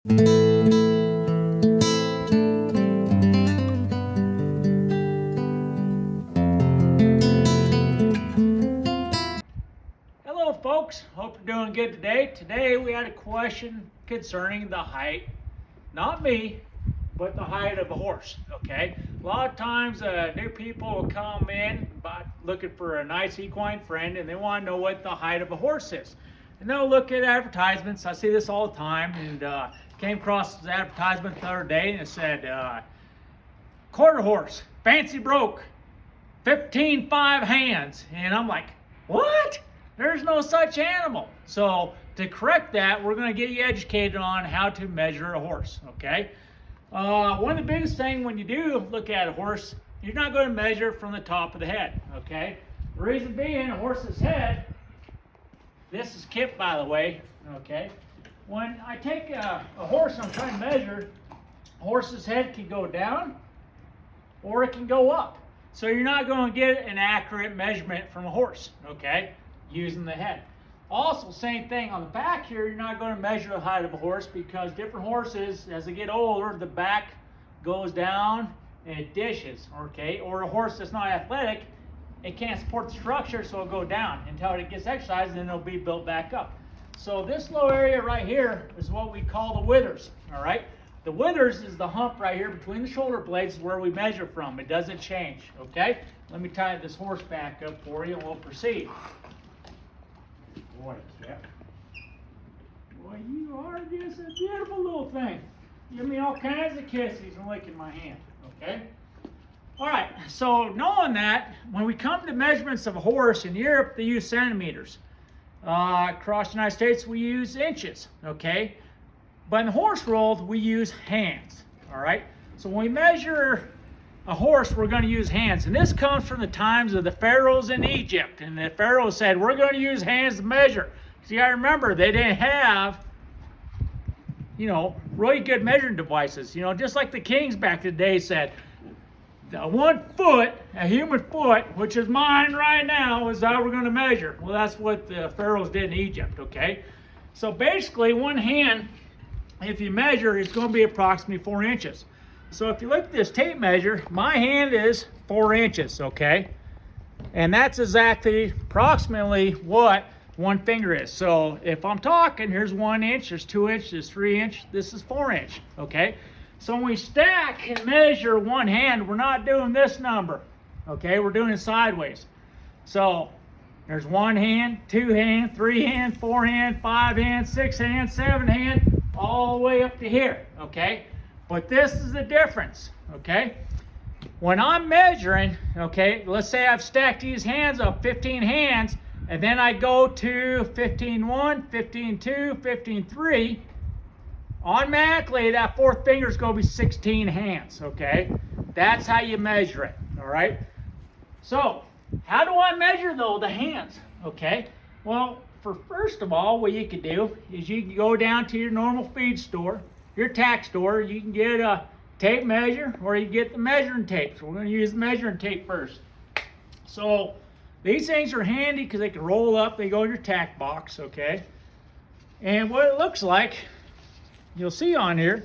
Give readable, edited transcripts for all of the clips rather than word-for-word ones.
Hello folks, hope you're doing good today. Today we had a question concerning the height, not me, but the height of a horse, okay? A lot of times new people will come in looking for a nice equine friend and they want to know what the height of a horse is. And they'll look at advertisements. I see this all the time, and came across this advertisement the other day and it said quarter horse, fancy broke, 15.5 hands. And I'm like, what? There's no such animal. So to correct that, we're going to get you educated on how to measure a horse, okay? One of the biggest things when you do look at a horse, you're not going to measure from the top of the head, okay? The reason being, a horse's head, this is Kip, by the way, okay? When I take a horse and I'm trying to measure, a horse's head can go down or it can go up. So you're not going to get an accurate measurement from a horse, okay, using the head. Also, same thing on the back here, you're not going to measure the height of a horse because different horses, as they get older, the back goes down and it dishes, okay? Or a horse that's not athletic, it can't support the structure, so it'll go down until it gets exercised and then it'll be built back up. So this low area right here is what we call the withers, all right? The withers is the hump right here between the shoulder blades where we measure from. It doesn't change, okay? Let me tie this horse back up for you and we'll proceed. Boy, Kip. Boy, you are just a beautiful little thing. Give me all kinds of kisses and licking my hand, okay? All right, so knowing that, when we come to measurements of a horse, in Europe they use centimeters. Across the United States we use inches, okay? But in the horse world we use hands, all right? So when we measure a horse, we're going to use hands. And this comes from the times of the pharaohs in Egypt. And the pharaohs said, we're going to use hands to measure. See, I remember they didn't have, really good measuring devices. Just like the kings back in the day said, 1 foot, a human foot, which is mine right now, is how we're going to measure. Well, that's what the pharaohs did in Egypt, okay? So basically, one hand, if you measure, is going to be approximately 4 inches. So if you look at this tape measure, my hand is 4 inches, okay? And that's exactly approximately what 1 finger is. So if I'm talking, here's 1 inch, there's 2 inches, there's 3 inch, this is 4 inch, okay? So when we stack and measure one hand, we're not doing this number, okay? We're doing it sideways. So there's 1 hand, 2 hand, 3 hand, 4 hand, 5 hand, 6 hand, 7 hand, all the way up to here, okay? But this is the difference, okay? When I'm measuring, okay, let's say I've stacked these hands up, 15 hands, and then I go to 15.1, 15.2, 15.3, automatically that 4th finger is going to be 16 hands, okay? That's how you measure it, all right? So, how do I measure, though, the hands, okay? Well, first of all, what you can do is you can go down to your normal feed store, your tack store, you can get a tape measure or you can get the measuring tape. So we're going to use the measuring tape first. So these things are handy because they can roll up, they go in your tack box, okay? And what it looks like, you'll see on here,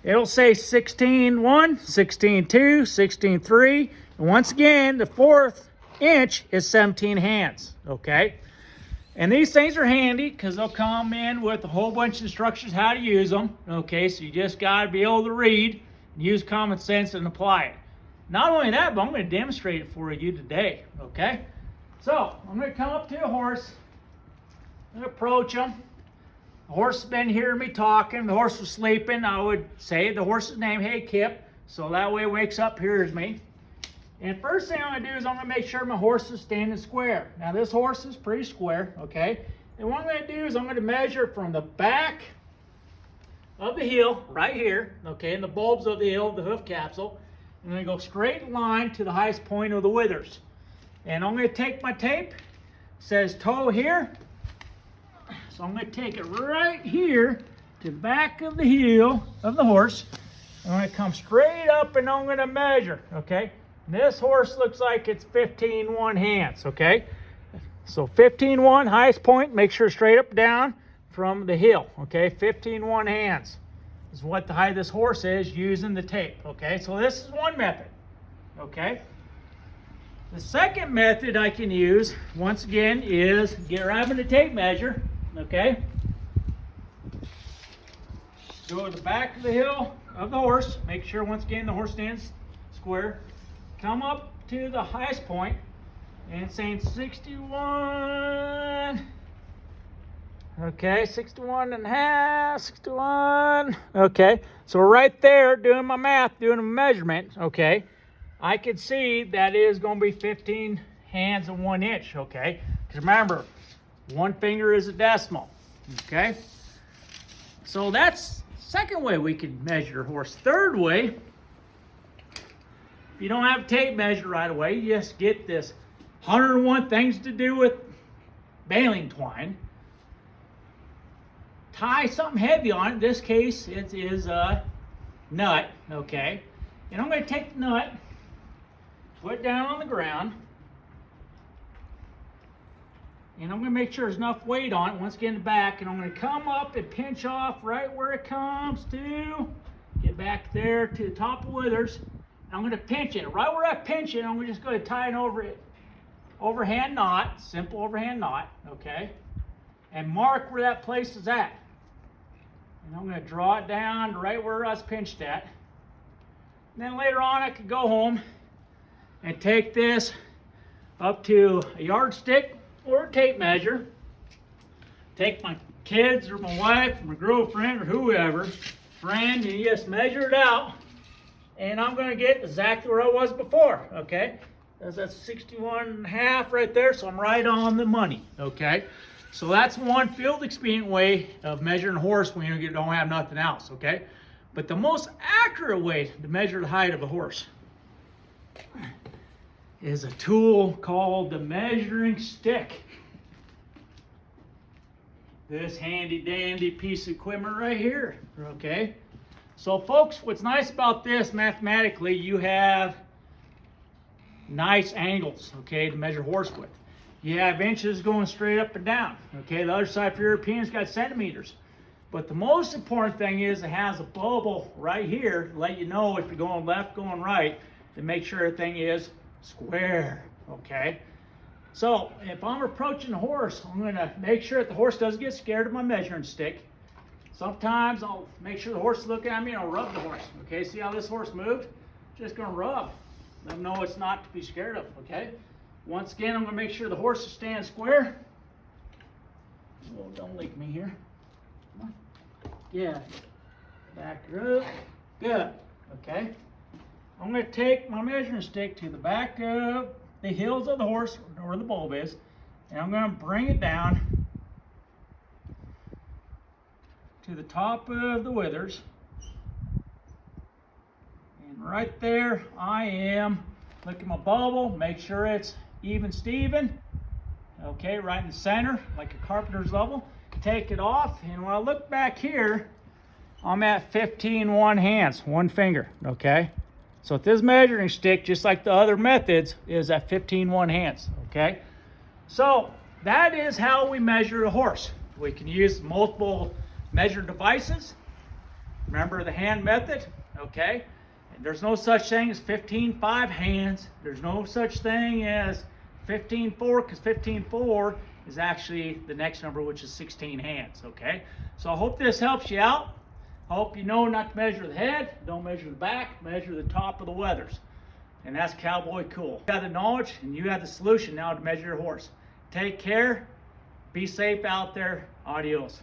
it'll say 16.1, 16.2, 16.3, and once again, the 4th inch is 17 hands, okay? And these things are handy because they'll come in with a whole bunch of instructions how to use them. Okay, so you just got to be able to read, use common sense, and apply it. Not only that, but I'm going to demonstrate it for you today. Okay, so I'm going to come up to a horse. I'm going to approach him. The horse has been hearing me talking. The horse was sleeping. I would say the horse's name, hey Kip, so that way it wakes up, hears me. And first thing I'm going to do is I'm going to make sure my horse is standing square. Now this horse is pretty square, okay? And what I'm going to do is I'm going to measure from the back of the heel, right here, okay, and the bulbs of the heel, the hoof capsule. I'm going to go straight line to the highest point of the withers. And I'm going to take my tape, it says toe here. So I'm going to take it right here to the back of the heel of the horse. I'm going to come straight up and I'm going to measure, okay? This horse looks like it's 15.1 hands, okay? So 15.1, highest point, make sure straight up down from the heel, okay? 15.1 hands. is what the height of this horse is using the tape, okay? So this is one method, okay? The second method I can use, once again, is grabbing the tape measure, okay? Go to the back of the heel of the horse, make sure once again the horse stands square. Come up to the highest point and it's saying 61. Okay, 61 and a half, 61. Okay, so right there, doing my math, doing a measurement, okay, I could see that is going to be 15 hands and 1 inch, okay? Because remember, 1 finger is a decimal, okay? So that's the second way we can measure a horse. Third way, if you don't have a tape measure right away, you just get this 101 things to do with baling twine. Tie something heavy on it. In this case, it is a nut, okay? And I'm going to take the nut, put it down on the ground, and I'm going to make sure there's enough weight on it once again in the back, and I'm going to come up and pinch off right where it comes to, get back there to the top of withers, and I'm going to pinch it. Right where I pinch it, I'm just going to tie an overhand knot, simple overhand knot, okay? And mark where that place is at. And I'm going to draw it down to right where I was pinched at. And then later on I could go home and take this up to a yardstick or a tape measure. Take my kids or my wife or my girlfriend or whoever, friend, and just measure it out. And I'm going to get exactly where I was before, okay? That's 61 and a half right there, so I'm right on the money, okay? So that's one field expedient way of measuring a horse when you don't have nothing else, okay? But the most accurate way to measure the height of a horse is a tool called the measuring stick. This handy dandy piece of equipment right here, okay? So folks, what's nice about this mathematically, you have nice angles, okay, to measure horse width. You have inches going straight up and down, okay? The other side for Europeans got centimeters. But the most important thing is it has a bubble right here to let you know if you're going left, going right, to make sure everything is square, okay? So if I'm approaching the horse, I'm gonna make sure that the horse doesn't get scared of my measuring stick. Sometimes I'll make sure the horse is looking at me and I'll rub the horse, okay? See how this horse moved? Just gonna rub. Let them know it's not to be scared of, okay? Once again, I'm going to make sure the horse is standing square. Oh, don't leak me here. Come on. Yeah. Back her up. Good. Okay. I'm going to take my measuring stick to the back of the heels of the horse, where the bulb is, and I'm going to bring it down to the top of the withers. And right there, I am. Look at my bubble, make sure it's even Steven, okay, right in the center, like a carpenter's level. Take it off, and when I look back here, I'm at 15 1 hands, 1 finger, okay? So if this measuring stick, just like the other methods, is at 15 1 hands, okay? So that is how we measure a horse. We can use multiple measure devices. Remember the hand method, okay? There's no such thing as 15-5 hands. There's no such thing as 15-4, because 15-4 is actually the next number, which is 16 hands, okay? So I hope this helps you out. I hope you know not to measure the head, don't measure the back, measure the top of the wethers. And that's cowboy cool. You have the knowledge and you have the solution now to measure your horse. Take care, be safe out there, adios.